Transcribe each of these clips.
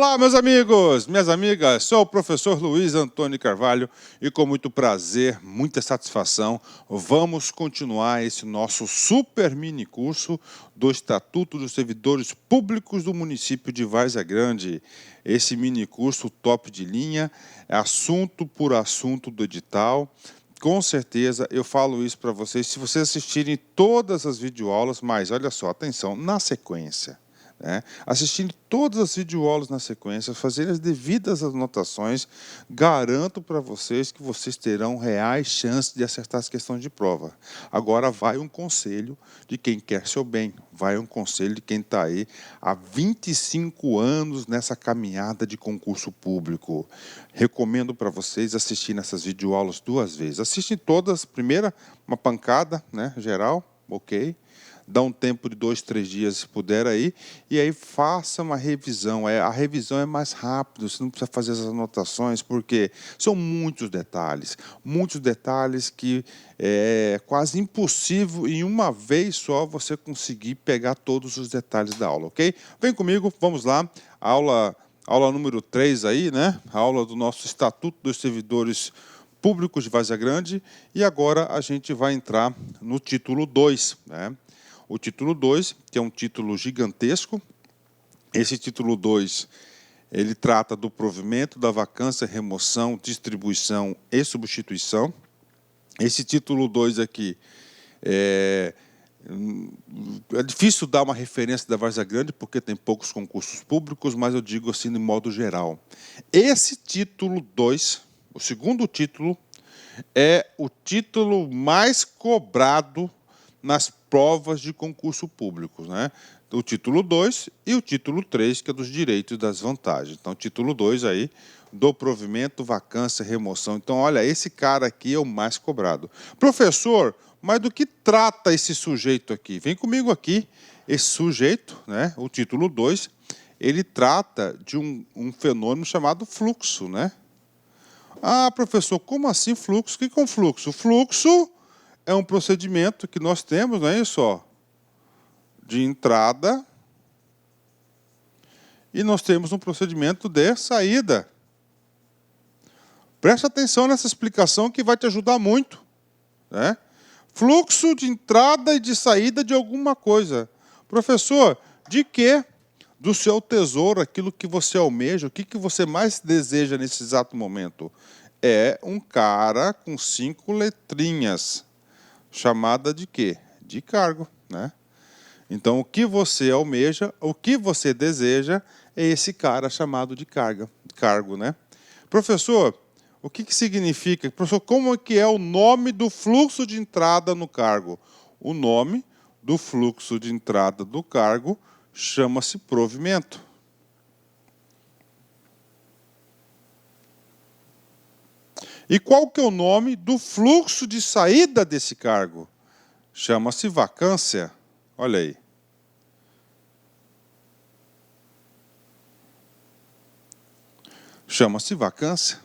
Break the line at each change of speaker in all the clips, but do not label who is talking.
Olá, meus amigos, minhas amigas, sou o professor Luiz Antônio Carvalho e com muito prazer, muita satisfação, vamos continuar esse nosso super mini curso do Estatuto dos Servidores Públicos do município de Várzea Grande. Esse mini curso top de linha, assunto por assunto do edital. Com certeza, eu falo isso para vocês, se vocês assistirem todas as videoaulas, mas olha só, atenção, na sequência. Assistindo todas as videoaulas na sequência, fazerem as devidas anotações, garanto para vocês que vocês terão reais chances de acertar as questões de prova. Agora vai um conselho de quem quer seu bem, vai um conselho de quem está aí há 25 anos nessa caminhada de concurso público. Recomendo para vocês assistirem essas videoaulas 2 vezes. Assistem todas, primeira, uma pancada, geral, ok? Dá um tempo de 2, 3 dias, se puder aí, e aí faça uma revisão. A revisão é mais rápido, você não precisa fazer as anotações, porque são muitos detalhes que é quase impossível em uma vez só você conseguir pegar todos os detalhes da aula, ok? Vem comigo, vamos lá, aula número 3 aí, A aula do nosso Estatuto dos Servidores Públicos de Várzea Grande, e agora a gente vai entrar no título 2, O título 2, que é um título gigantesco. Esse título 2, ele trata do provimento, da vacância, remoção, distribuição e substituição. Esse título 2 aqui é difícil dar uma referência da Várzea Grande, porque tem poucos concursos públicos, mas eu digo assim de modo geral. Esse título 2, o segundo título, é o título mais cobrado nas provas de concurso público, O título 2 e o título 3, que é dos direitos e das vantagens. Então, o título 2 aí, do provimento, vacância, remoção. Então, olha, esse cara aqui é o mais cobrado. Professor, mas do que trata esse sujeito aqui? Vem comigo aqui. Esse sujeito, o título 2, ele trata de um fenômeno chamado fluxo, Ah, professor, como assim fluxo? O que é um fluxo? Fluxo é um procedimento que nós temos, não é isso? Ó, de entrada e nós temos um procedimento de saída. Presta atenção nessa explicação que vai te ajudar muito. Fluxo de entrada e de saída de alguma coisa. Professor, de quê? Do seu tesouro, aquilo que você almeja, o que você mais deseja nesse exato momento? É um cara com 5 letrinhas. Chamada de quê? De cargo, Então, o que você almeja, o que você deseja, é esse cara chamado de cargo, Professor, o que significa? Professor, como é que é o nome do fluxo de entrada no cargo? O nome do fluxo de entrada do cargo chama-se provimento. E qual que é o nome do fluxo de saída desse cargo? Chama-se vacância. Olha aí. Chama-se vacância,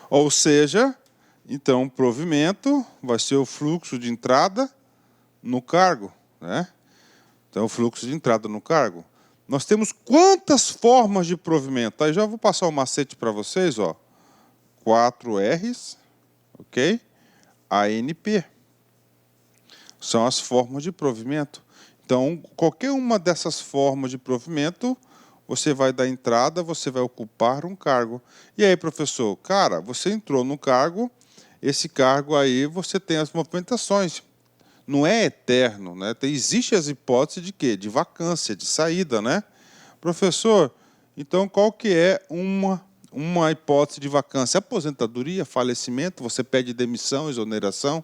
Ou seja, então, o provimento vai ser o fluxo de entrada no cargo, Então, o fluxo de entrada no cargo. Nós temos quantas formas de provimento? Aí já vou passar o macete para vocês, ó. 4 R's, ok? ANP. São as formas de provimento. Então, qualquer uma dessas formas de provimento, você vai dar entrada, você vai ocupar um cargo. E aí, professor, cara, você entrou no cargo, esse cargo aí você tem as movimentações. Não é eterno, Existe as hipóteses de quê? De vacância, de saída, Professor, então qual que é uma hipótese de vacância? Aposentadoria, falecimento, você pede demissão, exoneração.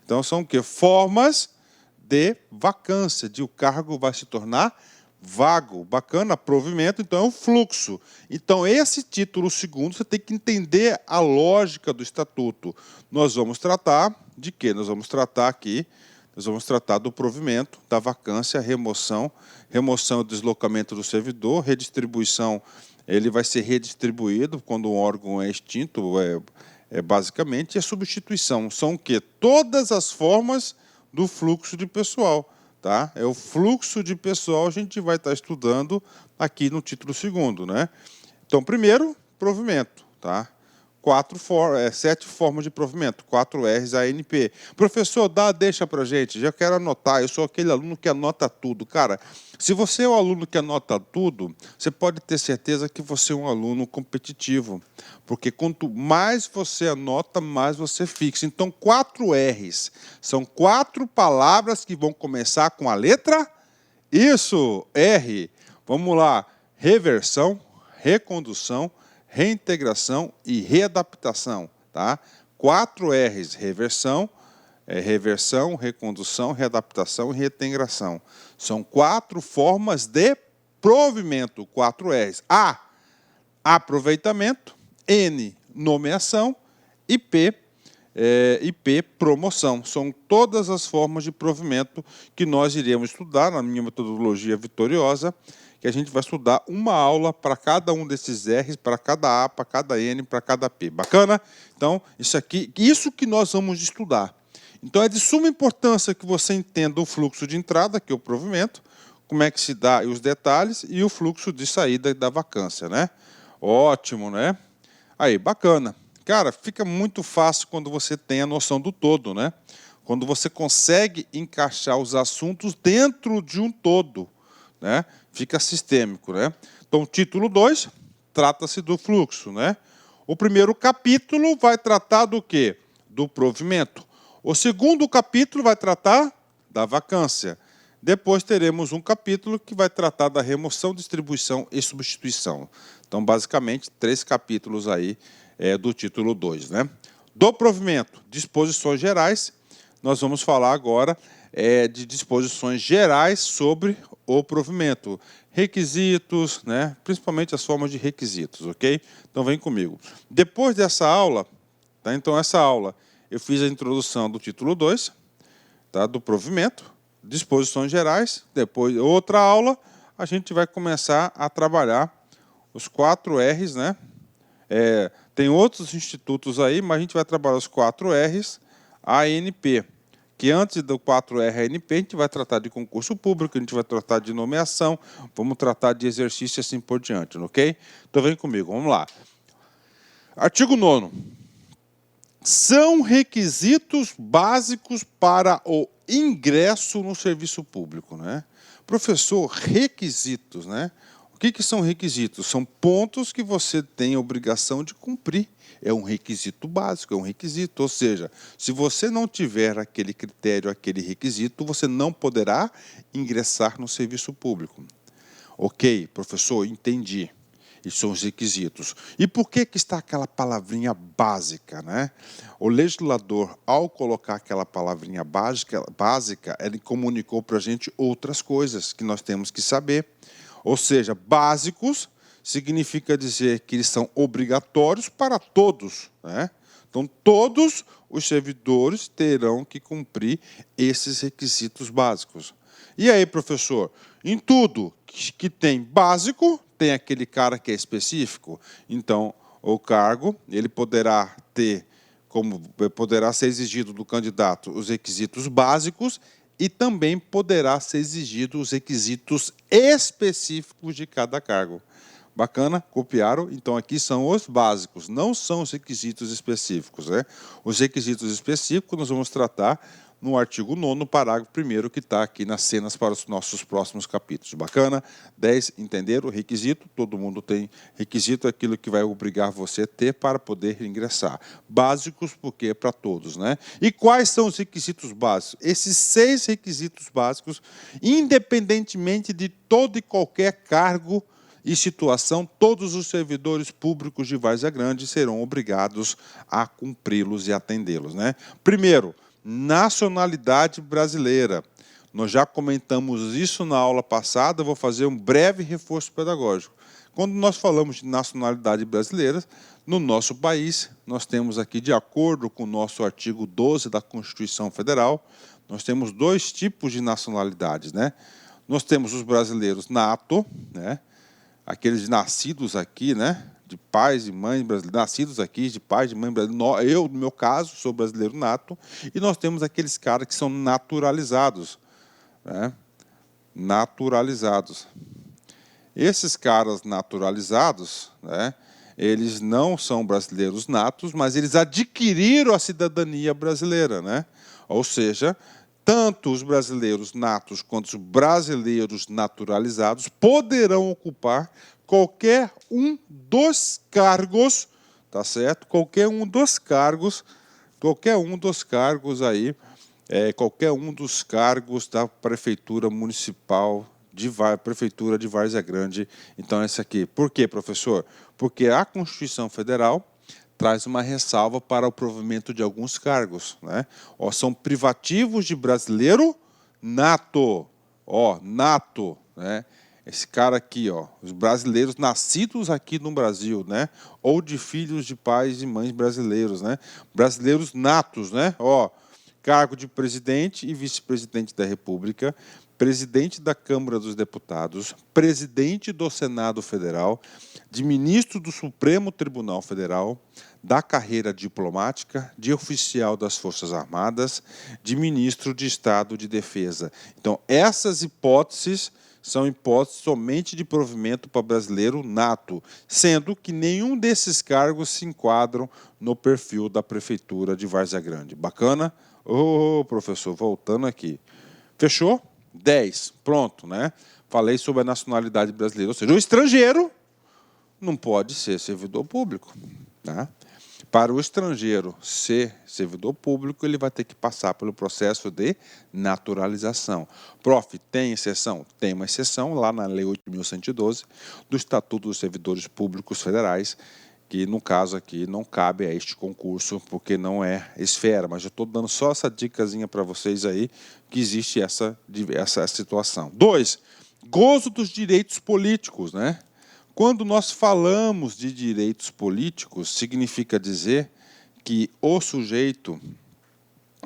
Então, são o quê? Formas de vacância, de o cargo vai se tornar vago. Bacana, provimento, então é um fluxo. Então, esse título segundo, você tem que entender a lógica do estatuto. Nós vamos tratar de quê? Nós vamos tratar aqui, do provimento, da vacância, remoção. Remoção é o deslocamento do servidor, redistribuição, ele vai ser redistribuído quando um órgão é extinto, basicamente, e a substituição. São o quê? Todas as formas do fluxo de pessoal. tá? É o fluxo de pessoal, a gente vai estar estudando aqui no título 2º, né? Então, primeiro, provimento, tá? 7 formas de provimento, 4 R's ANP. Professor, deixa para gente, já quero anotar, eu sou aquele aluno que anota tudo. Cara, se você é o aluno que anota tudo, você pode ter certeza que você é um aluno competitivo, porque quanto mais você anota, mais você fixa. Então, 4 R's, são 4 palavras que vão começar com a letra isso, R. Vamos lá, reversão, recondução, reintegração e readaptação, tá? 4 R's, reversão, recondução, readaptação e reintegração. São 4 formas de provimento, 4 R's. A, aproveitamento, N, nomeação e P, promoção. São todas as formas de provimento que nós iremos estudar na minha metodologia vitoriosa, que a gente vai estudar uma aula para cada um desses R's, para cada A, para cada N, para cada P. Bacana? Então, isso que nós vamos estudar. Então, é de suma importância que você entenda o fluxo de entrada, que é o provimento, como é que se dá os detalhes, e o fluxo de saída da vacância, né? Ótimo, né? Aí, bacana. Cara, fica muito fácil quando você tem a noção do todo, né? Quando você consegue encaixar os assuntos dentro de um todo, né? Fica sistêmico, né? Então, título 2, trata-se do fluxo, né? O primeiro capítulo vai tratar do quê? Do provimento. O segundo capítulo vai tratar da vacância. Depois teremos um capítulo que vai tratar da remoção, distribuição e substituição. Então, basicamente, 3 capítulos aí do título 2, né? Do provimento, disposições gerais, nós vamos falar agora de disposições gerais sobre o provimento. Requisitos, né? Principalmente as formas de requisitos, ok? Então, vem comigo. Depois dessa aula, tá? Então, essa aula, eu fiz a introdução do título 2, tá? Do provimento, disposições gerais. Depois, outra aula, a gente vai começar a trabalhar os 4 R's, né? Tem outros institutos aí, mas a gente vai trabalhar os 4 R's ANP, que antes do 4R ANP a gente vai tratar de concurso público, a gente vai tratar de nomeação, vamos tratar de exercício e assim por diante, ok? Então vem comigo, vamos lá. Artigo 9º. São requisitos básicos para o ingresso no serviço público, né? Professor, requisitos, né? O que são requisitos? São pontos que você tem a obrigação de cumprir. É um requisito básico, é um requisito. Ou seja, se você não tiver aquele critério, aquele requisito, você não poderá ingressar no serviço público. Ok, professor, entendi. Esses são os requisitos. E por que está aquela palavrinha básica, né? O legislador, ao colocar aquela palavrinha básica, ele comunicou para a gente outras coisas que nós temos que saber. Ou seja, básicos significa dizer que eles são obrigatórios para todos, né? Então, todos os servidores terão que cumprir esses requisitos básicos. E aí, professor, em tudo que tem básico, tem aquele cara que é específico. Então, o cargo, ele poderá ser exigido do candidato os requisitos básicos e também poderá ser exigido os requisitos específicos de cada cargo. Bacana? Copiaram? Então, aqui são os básicos, não são os requisitos específicos, né? Os requisitos específicos nós vamos tratar no artigo 9º, parágrafo 1º, que está aqui nas cenas para os nossos próximos capítulos. Bacana? 10, entenderam? Requisito, todo mundo tem requisito, é aquilo que vai obrigar você a ter para poder ingressar. Básicos, porque é para todos, né? E quais são os requisitos básicos? Esses 6 requisitos básicos, independentemente de todo e qualquer cargo e situação, todos os servidores públicos de Várzea Grande serão obrigados a cumpri-los e atendê-los, né? Primeiro, nacionalidade brasileira. Nós já comentamos isso na aula passada, eu vou fazer um breve reforço pedagógico. Quando nós falamos de nacionalidade brasileira, no nosso país, nós temos aqui, de acordo com o nosso artigo 12 da Constituição Federal, nós temos 2 tipos de nacionalidades, né? Nós temos os brasileiros nato, né? Aqueles nascidos aqui, né? De pais e mães brasileiros, nascidos aqui, de pais e mãe brasileiros. Eu, no meu caso, sou brasileiro nato. E nós temos aqueles caras que são naturalizados. né? Naturalizados. Esses caras naturalizados, né, eles não são brasileiros natos, mas eles adquiriram a cidadania brasileira, né? Ou seja, tanto os brasileiros natos quanto os brasileiros naturalizados poderão ocupar qualquer um dos cargos, tá certo? Qualquer um dos cargos aí, qualquer um dos cargos da prefeitura municipal Prefeitura de Várzea Grande. Então, essa aqui. Por quê, professor? Porque a Constituição Federal traz uma ressalva para o provimento de alguns cargos, né? São privativos de brasileiro nato. Nato, né? Esse cara aqui, os brasileiros nascidos aqui no Brasil, né? Ou de filhos de pais e mães brasileiros, né? Brasileiros natos, né? Cargo de presidente e vice-presidente da República, presidente da Câmara dos Deputados, presidente do Senado Federal, de ministro do Supremo Tribunal Federal, da carreira diplomática, de oficial das Forças Armadas, de ministro de Estado de Defesa. Então, essas hipóteses são hipóteses somente de provimento para brasileiro nato, sendo que nenhum desses cargos se enquadram no perfil da Prefeitura de Várzea Grande. Bacana? Professor, voltando aqui. Fechou? 10. Pronto, né? Falei sobre a nacionalidade brasileira. Ou seja, o estrangeiro não pode ser servidor público, né? Para o estrangeiro ser servidor público, ele vai ter que passar pelo processo de naturalização. Prof, tem exceção? Tem uma exceção lá na Lei 8.112 do Estatuto dos Servidores Públicos Federais, que no caso aqui não cabe a este concurso, porque não é esfera, mas eu estou dando só essa dicasinha para vocês aí, que existe essa situação. 2, gozo dos direitos políticos, né? Quando nós falamos de direitos políticos, significa dizer que o sujeito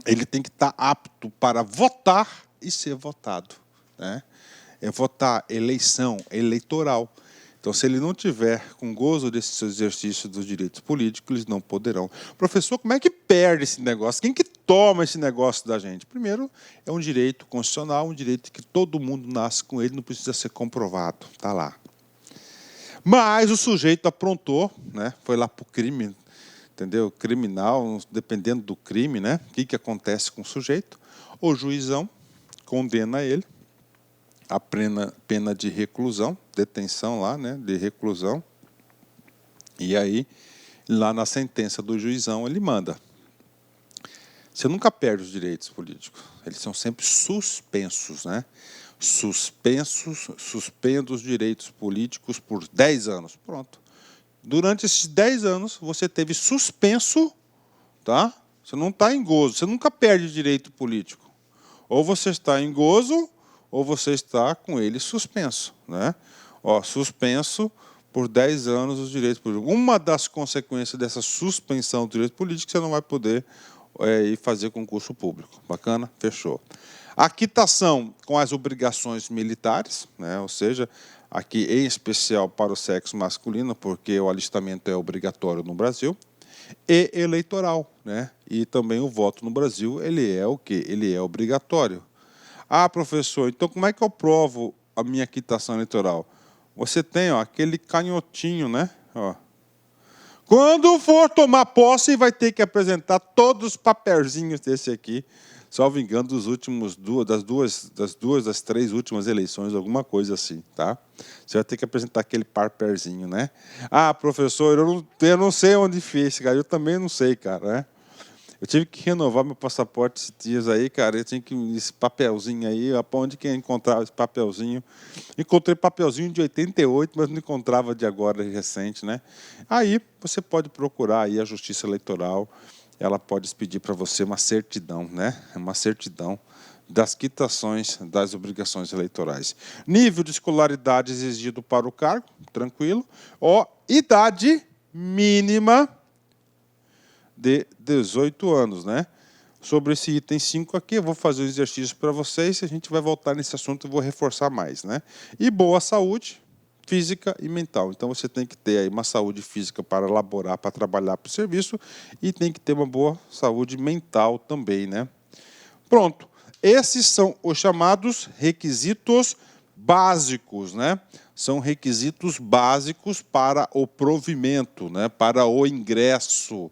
ele tem que estar apto para votar e ser votado, né? É votar, eleição, eleitoral. Então, se ele não tiver com gozo desse exercício dos direitos políticos, eles não poderão. Professor, como é que perde esse negócio? Quem que toma esse negócio da gente? Primeiro, é um direito constitucional, um direito que todo mundo nasce com ele, não precisa ser comprovado. Está lá. Mas o sujeito aprontou, né? Foi lá para o crime, entendeu? Criminal, dependendo do crime, né? O que acontece com o sujeito? O juizão condena ele a pena de reclusão, detenção lá, né? De reclusão. E aí, lá na sentença do juizão, ele manda. Você nunca perde os direitos políticos. Eles são sempre suspensos, né? Suspendo os direitos políticos por 10 anos. Pronto. Durante esses 10 anos, você teve suspenso, tá? Você não está em gozo, você nunca perde direito político. Ou você está em gozo, ou você está com ele suspenso, né? Suspenso por 10 anos os direitos políticos. Uma das consequências dessa suspensão dos direitos políticos, você não vai poder ir fazer concurso público. Bacana? Fechou. A quitação com as obrigações militares, né? Ou seja, aqui em especial para o sexo masculino, porque o alistamento é obrigatório no Brasil, e eleitoral, né? E também o voto no Brasil, ele é o quê? Ele é obrigatório. Ah, professor, então como é que eu provo a minha quitação eleitoral? Você tem aquele canhotinho, né? Quando for tomar posse, vai ter que apresentar todos os papelzinhos desse aqui, salvo engano, das 3 últimas eleições, alguma coisa assim, tá? Você vai ter que apresentar aquele papelzinho, né? Ah, professor, eu não sei onde fez, cara. Eu também não sei, cara, né? Eu tive que renovar meu passaporte esses dias aí, cara. Eu tinha que esse papelzinho aí, onde que eu encontrava esse papelzinho? Encontrei papelzinho de 88, mas não encontrava de agora, recente, né? Aí você pode procurar aí a Justiça Eleitoral, ela pode pedir para você uma certidão, né? Uma certidão das quitações das obrigações eleitorais. Nível de escolaridade exigido para o cargo, tranquilo. Idade mínima de 18 anos, né? Sobre esse item 5 aqui, eu vou fazer o exercício para vocês, a gente vai voltar nesse assunto e vou reforçar mais, né? E boa saúde física e mental. Então, você tem que ter aí uma saúde física para elaborar, para trabalhar para o serviço, e tem que ter uma boa saúde mental também, né? Pronto. Esses são os chamados requisitos básicos, né? São requisitos básicos para o provimento, né? Para o ingresso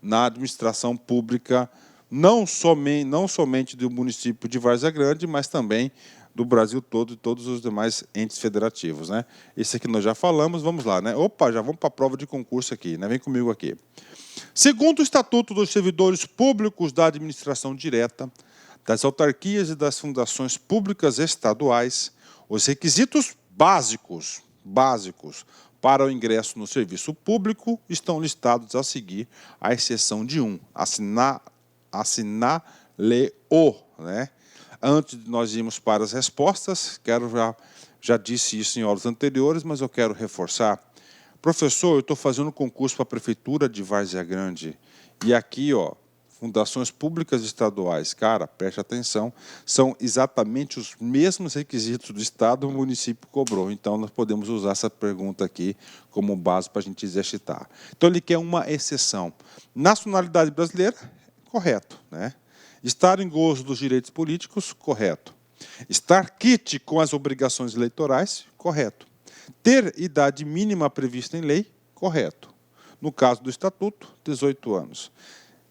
na administração pública, não somente do município de Várzea Grande, mas também do Brasil todo e todos os demais entes federativos, né? Esse aqui nós já falamos, vamos lá, né? Opa, já vamos para a prova de concurso aqui, né? Vem comigo aqui. Segundo o Estatuto dos Servidores Públicos da Administração Direta, das autarquias e das fundações públicas estaduais, os requisitos básicos para o ingresso no serviço público estão listados a seguir, à exceção de um, assinale-o, né? Antes de nós irmos para as respostas, já disse isso em aulas anteriores, mas eu quero reforçar. Professor, eu estou fazendo concurso para a Prefeitura de Várzea Grande, e aqui, ó, fundações públicas estaduais, cara, preste atenção, são exatamente os mesmos requisitos do Estado e o município cobrou. Então, nós podemos usar essa pergunta aqui como base para a gente exercitar. Então, ele quer uma exceção. Nacionalidade brasileira, correto, né? Estar em gozo dos direitos políticos, correto. Estar quite com as obrigações eleitorais, correto. Ter idade mínima prevista em lei, correto. No caso do Estatuto, 18 anos.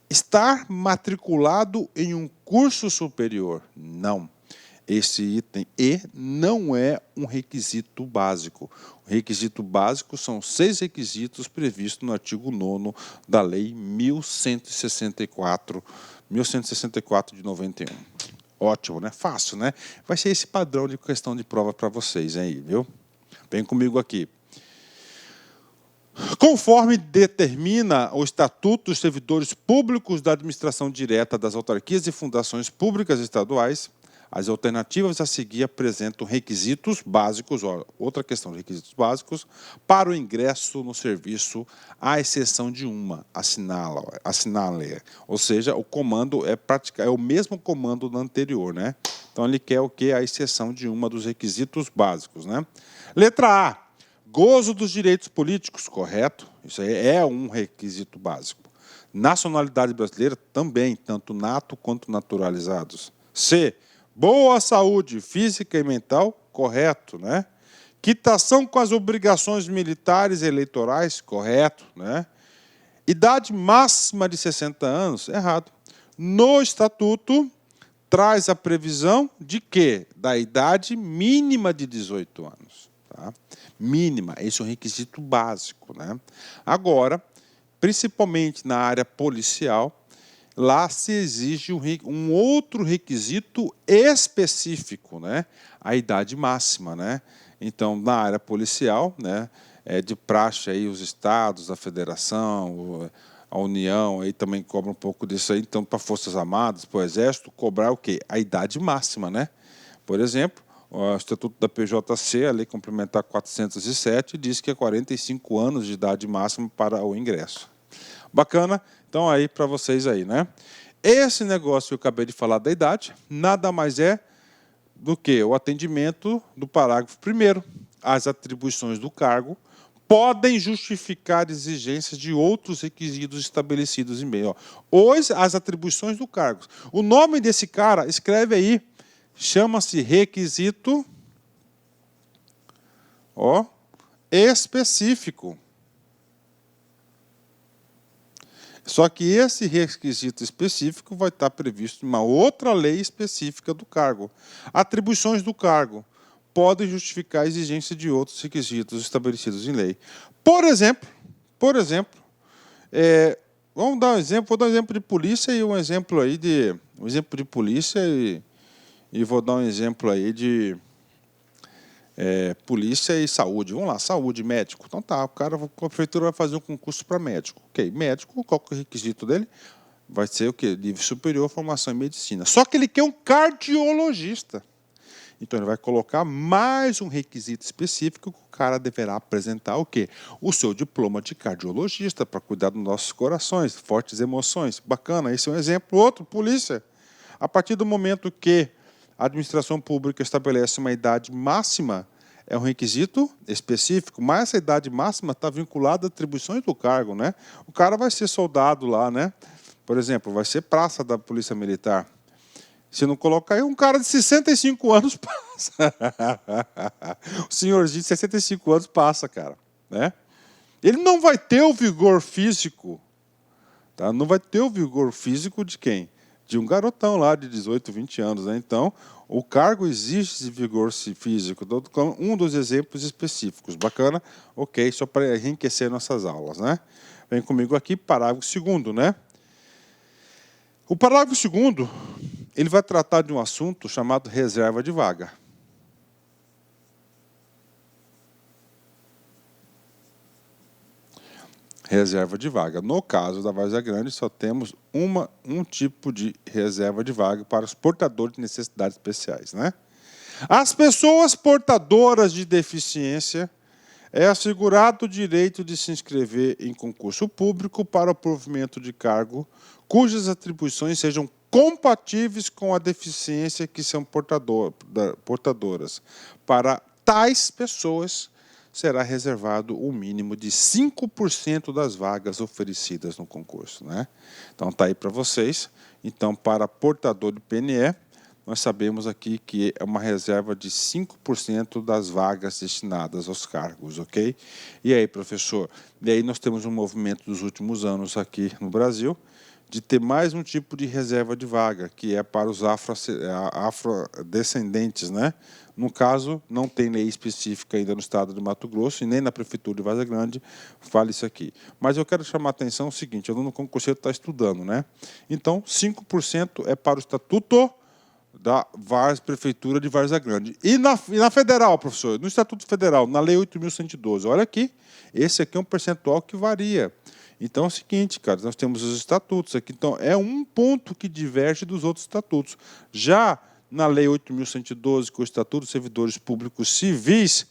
Estar matriculado em um curso superior? Não. Esse item E não é um requisito básico. O requisito básico são 6 requisitos previstos no artigo 9º da Lei 1164 de 91. Ótimo, né? Fácil, né? Vai ser esse padrão de questão de prova para vocês aí, viu? Vem comigo aqui. Conforme determina o Estatuto dos Servidores Públicos da Administração Direta das Autarquias e Fundações Públicas Estaduais, as alternativas a seguir apresentam requisitos básicos, ó, outra questão de requisitos básicos, para o ingresso no serviço, à exceção de uma, assinale. Ou seja, o comando é o mesmo comando do anterior, né? Então, ele quer o quê? A exceção de uma dos requisitos básicos, né? Letra A. Gozo dos direitos políticos, correto? Isso aí é um requisito básico. Nacionalidade brasileira também, tanto nato quanto naturalizados. C. Boa saúde física e mental, correto, né? Quitação com as obrigações militares e eleitorais, correto, né? Idade máxima de 60 anos, errado. No Estatuto, traz a previsão de quê? Da idade mínima de 18 anos. Tá? Mínima, esse é um requisito básico, né? Agora, principalmente na área policial, lá se exige um outro requisito específico, né? A idade máxima, né? Então, na área policial, né, é de praxe aí os estados, a federação, a União aí também cobra um pouco disso aí. Então, para Forças Armadas, para o Exército, cobrar o quê? A idade máxima, né? Por exemplo, o Estatuto da PJC, a Lei Complementar 407, diz que é 45 anos de idade máxima para o ingresso. Bacana? Então, aí para vocês aí, né? Esse negócio que eu acabei de falar da idade, nada mais é do que o atendimento do parágrafo 1º. As atribuições do cargo podem justificar exigências de outros requisitos estabelecidos em meio. Hoje, as atribuições do cargo. O nome desse cara, escreve aí, chama-se requisito específico. Só que esse requisito específico vai estar previsto em uma outra lei específica do cargo. Atribuições do cargo podem justificar a exigência de outros requisitos estabelecidos em lei. Por exemplo, vamos dar um exemplo, vou dar um exemplo de polícia e um exemplo aí de polícia e vou dar um exemplo aí de polícia e saúde. Vamos lá, saúde, médico. Então tá, a prefeitura vai fazer um concurso para médico. Ok, médico, qual que é o requisito dele? Vai ser o quê? Nível superior, formação em medicina. Só que ele quer um cardiologista. Então ele vai colocar mais um requisito específico que o cara deverá apresentar o quê? O seu diploma de cardiologista para cuidar dos nossos corações, fortes emoções. Bacana, esse é um exemplo. Outro, polícia. A partir do momento que a administração pública estabelece uma idade máxima, é um requisito específico, mas essa idade máxima está vinculada a atribuições do cargo, né? O cara vai ser soldado lá, né? Por exemplo, vai ser praça da Polícia Militar. Se não colocar aí, um cara de 65 anos passa. O senhorzinho de 65 anos passa, cara. Né? Ele não vai ter o vigor físico. Tá? Não vai ter o vigor físico de quem? De um garotão lá de 18, 20 anos. Né? Então, o cargo exige esse vigor físico. Um dos exemplos específicos. Bacana? Ok, só para enriquecer nossas aulas. Né? Vem comigo aqui, parágrafo 2º, né? O parágrafo 2º, ele vai tratar de um assunto chamado reserva de vaga. Reserva de vaga. No caso da Várzea Grande, só temos um tipo de reserva de vaga para os portadores de necessidades especiais. Né? As pessoas portadoras de deficiência é assegurado o direito de se inscrever em concurso público para o provimento de cargo cujas atribuições sejam compatíveis com a deficiência que são portadoras. Para tais pessoas, será reservado o mínimo de 5% das vagas oferecidas no concurso. Né? Então, está aí para vocês. Então, para portador de PNE, nós sabemos aqui que é uma reserva de 5% das vagas destinadas aos cargos, ok? E aí, professor? E aí nós temos um movimento dos últimos anos aqui no Brasil de ter mais um tipo de reserva de vaga, que é para os afrodescendentes, né? No caso, não tem lei específica ainda no estado de Mato Grosso e nem na prefeitura de Várzea Grande fala isso aqui. Mas eu quero chamar a atenção o seguinte, o aluno concurseiro está estudando, né? Então, 5% é para o estatuto da Prefeitura de Várzea Grande. E na federal, professor, no Estatuto Federal, na Lei 8.112, olha aqui, esse aqui é um percentual que varia. Então é o seguinte, cara, nós temos os estatutos aqui, então é um ponto que diverge dos outros estatutos. Já na Lei 8.112, que é o Estatuto dos Servidores Públicos Civis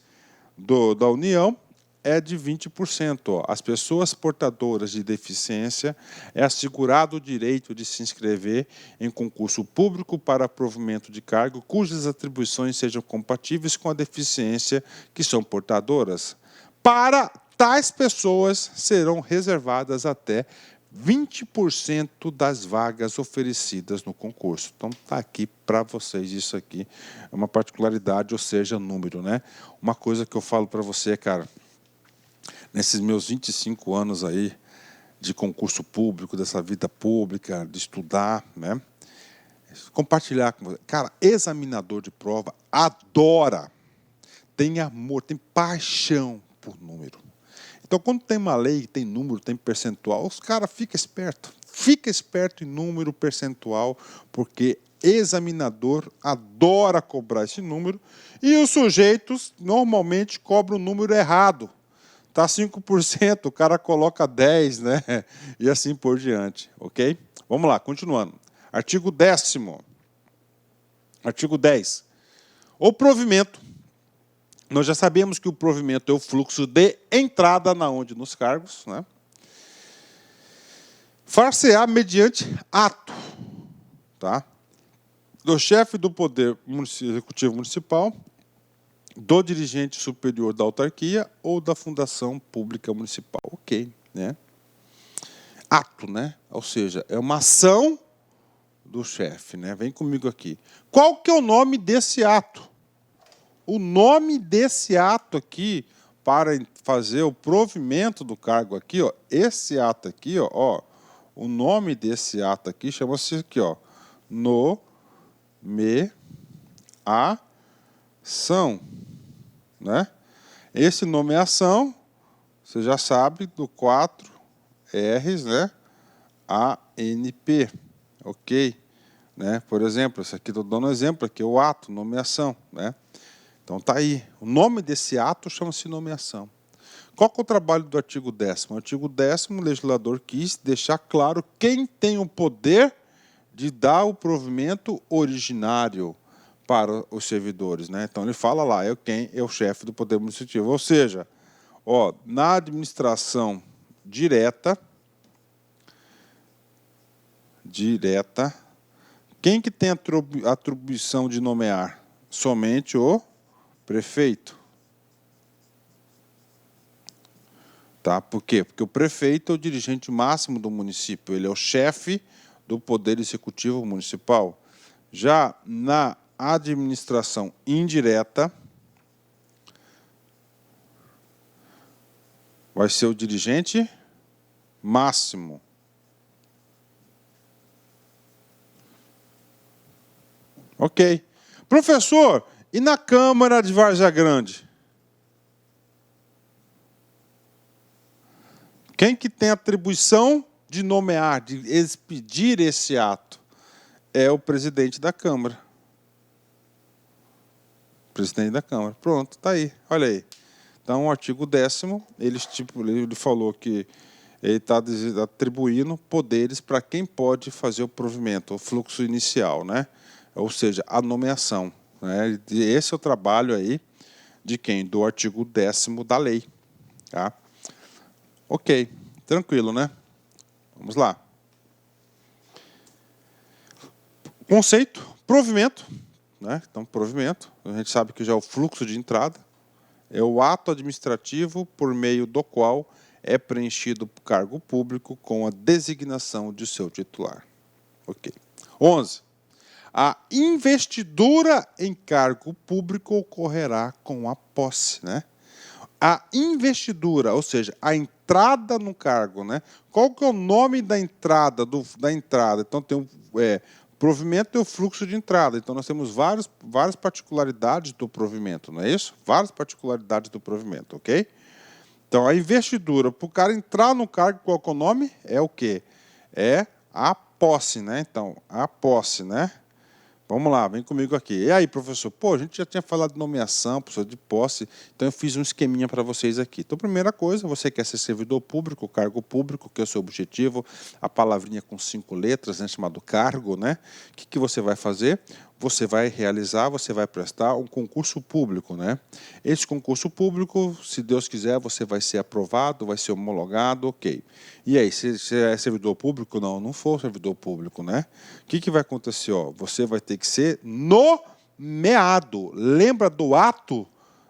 da União, é de 20%. Ó. As pessoas portadoras de deficiência é assegurado o direito de se inscrever em concurso público para provimento de cargo cujas atribuições sejam compatíveis com a deficiência que são portadoras. Para tais pessoas serão reservadas até 20% das vagas oferecidas no concurso. Então, está aqui para vocês isso aqui. É uma particularidade, ou seja, número. Né? Uma coisa que eu falo para você, cara, nesses meus 25 anos aí de concurso público, dessa vida pública, de estudar, né? Compartilhar com você. Cara, examinador de prova adora, tem amor, tem paixão por número. Então, quando tem uma lei, tem número, tem percentual, os caras ficam espertos. Fica esperto em número, percentual, porque examinador adora cobrar esse número e os sujeitos normalmente cobram o número errado. Está 5%, o cara coloca 10%, né? E assim por diante, ok? Vamos lá, continuando. Artigo 10º. Artigo 10. O provimento. Nós já sabemos que o provimento é o fluxo de entrada na onde nos cargos, né? Far-se-á mediante ato, tá? Do chefe do Poder Executivo Municipal, do dirigente superior da autarquia ou da fundação pública municipal. Ok, né? Ato, né? Ou seja, é uma ação do chefe, né? Vem comigo aqui. Qual que é o nome desse ato? O nome desse ato aqui, para fazer o provimento do cargo aqui, ó, esse ato aqui, ó, o nome desse ato aqui chama-se aqui, ó, nomeação, né? Esse nomeação, você já sabe, do 4 R's, né? ANP, ok? Né? Por exemplo, esse aqui estou dando um exemplo aqui, o ato, nomeação, né? Então está aí. O nome desse ato chama-se nomeação. Qual que é o trabalho do artigo 10º? O artigo 10º, o legislador quis deixar claro quem tem o poder de dar o provimento originário para os servidores. Né? Então ele fala lá, quem é o chefe do Poder Administrativo. Ou seja, ó, na administração direta, quem que tem a atribuição de nomear? Somente o prefeito. Tá? Por quê? Porque o prefeito é o dirigente máximo do município, ele é o chefe do Poder Executivo Municipal. Já na administração indireta, vai ser o dirigente máximo. Ok. Professor, e na Câmara de Várzea Grande? Quem que tem atribuição de nomear, de expedir esse ato? É o presidente da Câmara. Presidente da Câmara. Pronto, está aí. Olha aí. Então, o artigo 10º, ele falou que ele está atribuindo poderes para quem pode fazer o provimento, o fluxo inicial, né? Ou seja, a nomeação. Né? E esse é o trabalho aí de quem? Do artigo 10º da lei. Tá? Ok, tranquilo, né? Vamos lá. Conceito, provimento. Né? Então, provimento, a gente sabe que já é o fluxo de entrada. É o ato administrativo por meio do qual é preenchido o cargo público com a designação de seu titular. Ok. 11. A investidura em cargo público ocorrerá com a posse, né? A investidura, ou seja, a entrada no cargo, né? Qual que é o nome da entrada? Da entrada? Então, tem provimento e o fluxo de entrada. Então, nós temos várias particularidades do provimento, não é isso? Várias particularidades do provimento, ok? Então, a investidura, para o cara entrar no cargo, qual que é o nome? É o quê? É a posse, né? Então, a posse, né? Vamos lá, vem comigo aqui. E aí, professor? Pô, a gente já tinha falado de nomeação, professor, de posse, então eu fiz um esqueminha para vocês aqui. Então, primeira coisa, você quer ser servidor público, cargo público, que é o seu objetivo, a palavrinha com 5 letras, né, chamado cargo, né? O que você vai fazer? Você vai realizar, você vai prestar um concurso público, né? Esse concurso público, se Deus quiser, você vai ser aprovado, vai ser homologado, ok. E aí, se é servidor público? Não, não for servidor público, né? O que vai acontecer? Ó, você vai ter que ser nomeado. Lembra do ato?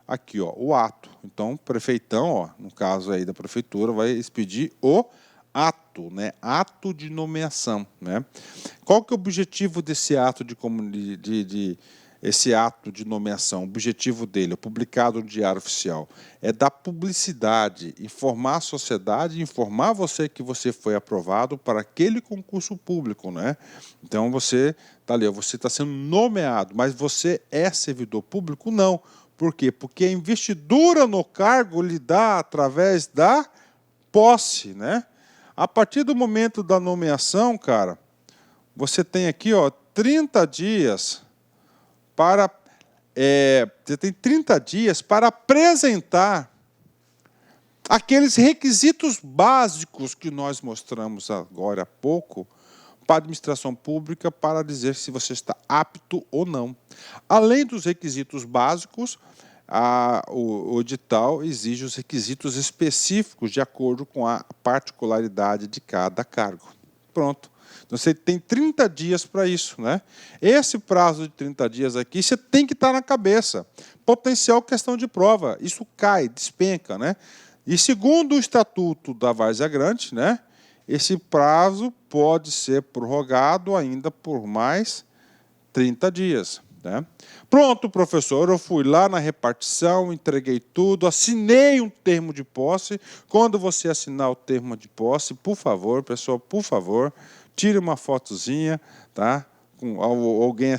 Aqui, ó, o ato. Então, prefeitão, ó, no caso aí da prefeitura, vai expedir o ato, né? Ato de nomeação, né? Qual que é o objetivo desse ato esse ato de nomeação? O objetivo dele, publicado no Diário Oficial, é dar publicidade, informar a sociedade, informar você que você foi aprovado para aquele concurso público, né? Então você está ali, você está sendo nomeado, mas você é servidor público? Não. Por quê? Porque a investidura no cargo lhe dá através da posse, né? A partir do momento da nomeação, cara, você tem aqui, ó, 30 dias para você tem 30 dias para apresentar aqueles requisitos básicos que nós mostramos agora há pouco para a administração pública para dizer se você está apto ou não. Além dos requisitos básicos, o edital exige os requisitos específicos de acordo com a particularidade de cada cargo. Pronto. Então, você tem 30 dias para isso, né? Esse prazo de 30 dias aqui, você tem que estar na cabeça. Potencial questão de prova. Isso cai, despenca, né? E segundo o Estatuto da Várzea Grande, né? Esse prazo pode ser prorrogado ainda por mais 30 dias. Né? Pronto, professor, eu fui lá na repartição, entreguei tudo, assinei um termo de posse. Quando você assinar o termo de posse, por favor, pessoal, por favor, tire uma fotozinha, tá? Com alguém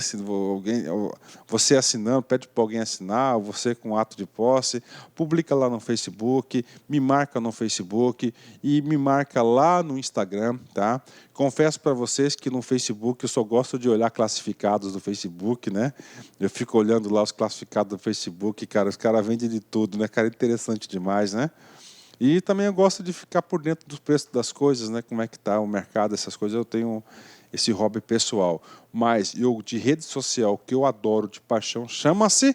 você assinando, pede para alguém assinar, você com ato de posse, publica lá no Facebook, me marca no Facebook e me marca lá no Instagram, tá? Confesso para vocês que no Facebook eu só gosto de olhar classificados do Facebook, né? Eu fico olhando lá os classificados do Facebook, cara, os caras vendem de tudo, né? Cara, interessante demais, né? E também eu gosto de ficar por dentro dos preços das coisas, né? Como é que está o mercado, essas coisas. Eu tenho esse hobby pessoal. Mas eu de rede social que eu adoro de paixão chama-se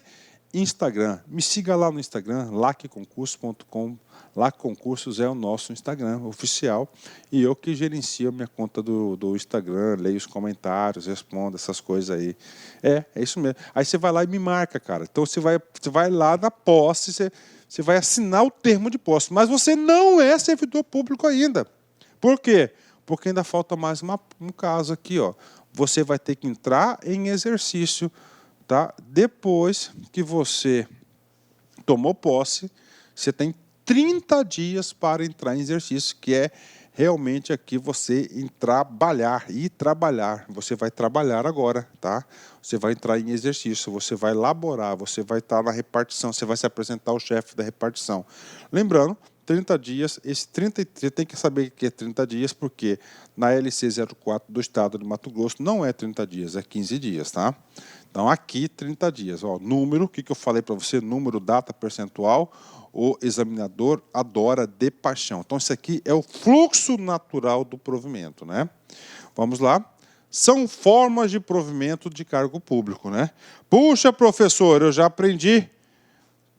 Instagram. Me siga lá no Instagram, lacconcursos.com. Lacconcursos é o nosso Instagram oficial. E eu que gerencio a minha conta do Instagram, leio os comentários, respondo essas coisas aí. É isso mesmo. Aí você vai lá e me marca, cara. Então você vai lá na posse, você vai assinar o termo de posse, mas você não é servidor público ainda. Por quê? Porque ainda falta mais um caso aqui, ó. você vai ter que entrar em exercício, tá? Depois que você tomou posse, você tem 30 dias para entrar em exercício, que é realmente aqui você trabalhar, ir trabalhar. Você vai trabalhar agora, tá? Você vai entrar em exercício, você vai laborar, você vai estar na repartição, você vai se apresentar ao chefe da repartição. Lembrando, 30 dias, esse 30, você tem que saber que é 30 dias, porque na LC 04 do estado de Mato Grosso não é 30 dias, é 15 dias, tá? Então aqui 30 dias, ó, número, o que eu falei para você, número, data, percentual, o examinador adora de paixão. Então isso aqui é o fluxo natural do provimento, né? Vamos lá. São formas de provimento de cargo público, né? Puxa, professor, eu já aprendi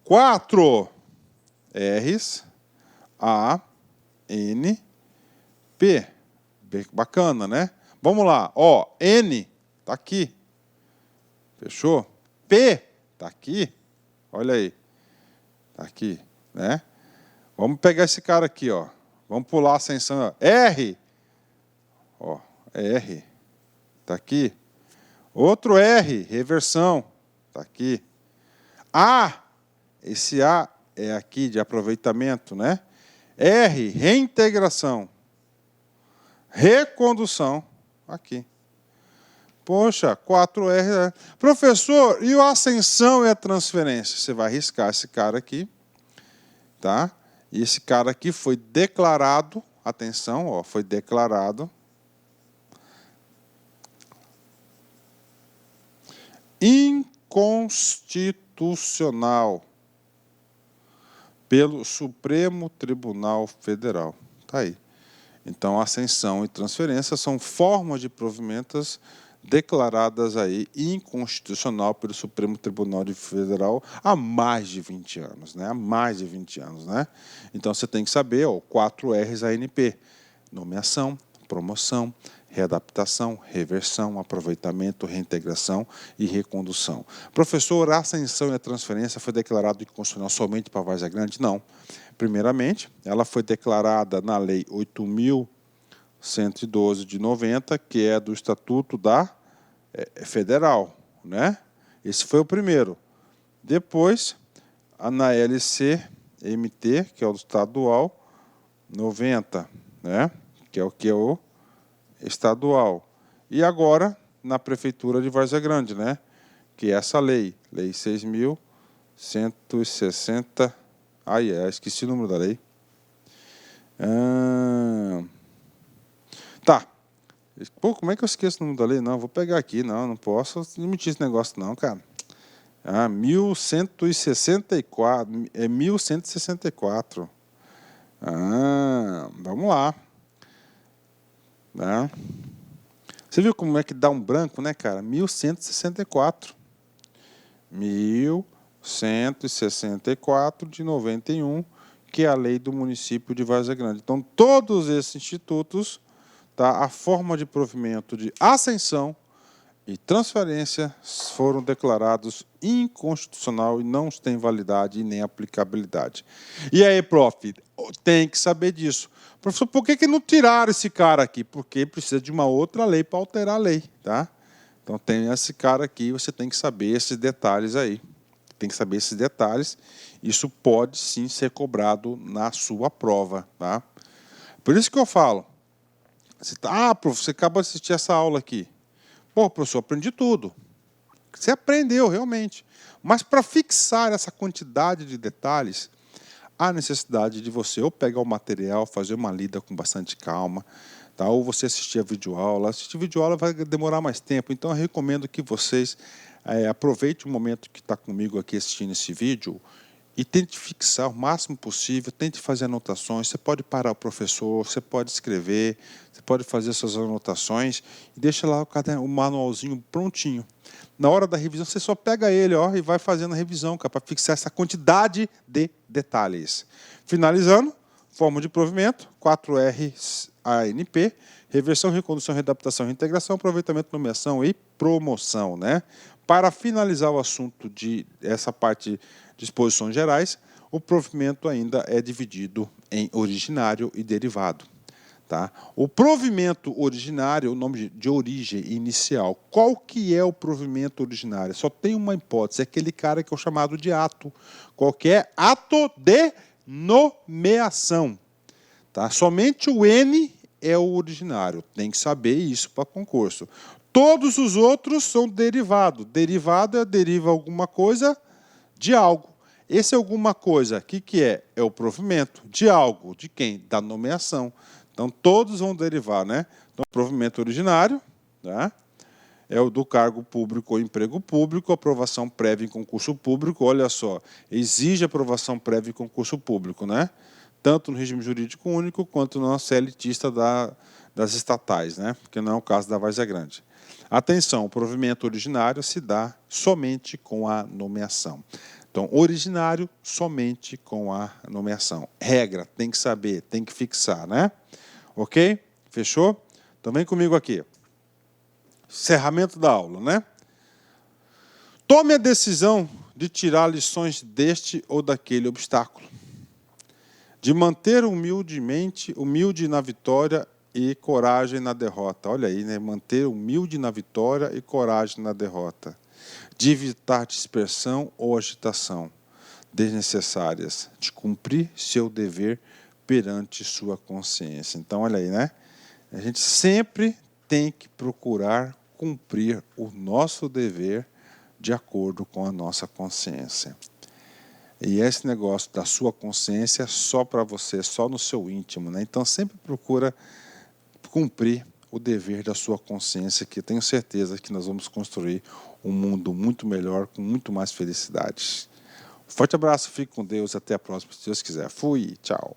4 R's, A, N, P. Bacana, né? Vamos lá. Ó, N tá aqui. Fechou? P tá aqui. Olha aí. Tá aqui, né? Vamos pegar esse cara aqui, ó. Vamos pular a ascensão. Ó. R. Ó, R. Tá aqui. Outro R, reversão. Tá aqui. A. Esse A é aqui de aproveitamento, né? R, reintegração. Recondução. Aqui. Poxa, 4R. Professor, e a ascensão e a transferência? Você vai riscar esse cara aqui, tá? E esse cara aqui foi declarado, atenção, ó, foi declarado inconstitucional pelo Supremo Tribunal Federal. Tá aí. Então, ascensão e transferência são formas de provimentos declaradas aí inconstitucional pelo Supremo Tribunal Federal há mais de 20 anos, né? Há mais de 20 anos, né? Então você tem que saber, ó, 4 R's ANP: nomeação, promoção, readaptação, reversão, aproveitamento, reintegração e recondução. Professor, a ascensão e a transferência foi declarado inconstitucional somente para Várzea Grande? Não. Primeiramente, ela foi declarada na Lei 8.112 de 90, que é do Estatuto da Federal, né? Esse foi o primeiro. Depois, na LC-MT, que é o estadual, 90, né? Que é o estadual. E agora, na Prefeitura de Várzea Grande, né? Que é essa lei, Lei 6.160. Esqueci o número da lei. Tá. Pô, como é que eu esqueço o número da lei? Não, vou pegar aqui. Não posso emitir esse negócio não, cara. 1164. É 1164. Vamos lá. Você viu como é que dá um branco, né, cara? 1164. 1164 de 91, que é a lei do município de Várzea Grande. Então, todos esses institutos, tá, a forma de provimento de ascensão e transferência foram declarados inconstitucional e não têm validade e nem aplicabilidade. E aí, prof, tem que saber disso. Professor, por que não tiraram esse cara aqui? Porque precisa de uma outra lei para alterar a lei, tá? Então, tem esse cara aqui, você tem que saber esses detalhes aí. Tem que saber esses detalhes. Isso pode, sim, ser cobrado na sua prova, tá? Por isso que eu falo. Prof, você acabou de assistir essa aula aqui. Pô, professor, aprendi tudo. Você aprendeu, realmente. Mas, para fixar essa quantidade de detalhes, há necessidade de você ou pegar o material, fazer uma lida com bastante calma, tá? Ou você assistir a videoaula. Assistir a videoaula vai demorar mais tempo, então eu recomendo que vocês aproveitem o momento que está comigo aqui assistindo esse vídeo e tente fixar o máximo possível, tente fazer anotações. Você pode parar o professor, você pode escrever, você pode fazer suas anotações e deixa lá o manualzinho prontinho. Na hora da revisão, você só pega ele, ó, e vai fazendo a revisão, para fixar essa quantidade de detalhes. Finalizando, forma de provimento, 4R ANP, reversão, recondução, readaptação, reintegração, aproveitamento, nomeação e promoção, né? Para finalizar o assunto de essa parte de disposições gerais, o provimento ainda é dividido em originário e derivado. Tá? O provimento originário é o nome de origem inicial. Qual que é o provimento originário? Só tem uma hipótese, é aquele cara que é o chamado de ato. Qualquer ato de nomeação. Tá? Somente o N é o originário. Tem que saber isso para concurso. Todos os outros são derivados. Derivado deriva alguma coisa de algo. Esse alguma coisa, o que é? É o provimento de algo. De quem? Da nomeação. Então, todos vão derivar, né? Então, o provimento originário, tá? É o do cargo público ou emprego público, aprovação prévia em concurso público. Olha só, exige aprovação prévia em concurso público, né? Tanto no regime jurídico único quanto na CLTista das estatais, né? Porque não é o caso da Várzea Grande. Atenção, o provimento originário se dá somente com a nomeação. Então, originário somente com a nomeação. Regra, tem que saber, tem que fixar, né? Ok? Fechou? Então, vem comigo aqui. Encerramento da aula, né? Tome a decisão de tirar lições deste ou daquele obstáculo. De manter humilde na vitória e coragem na derrota. Olha aí, né? Manter humilde na vitória e coragem na derrota. De evitar dispersão ou agitação desnecessárias. De cumprir seu dever perante sua consciência. Então, olha aí, né? A gente sempre tem que procurar cumprir o nosso dever de acordo com a nossa consciência. E esse negócio da sua consciência é só para você, só no seu íntimo, né? Então, sempre procura cumprir o dever da sua consciência, que tenho certeza que nós vamos construir um mundo muito melhor, com muito mais felicidade. Forte abraço, fique com Deus, até a próxima, se Deus quiser. Fui, tchau.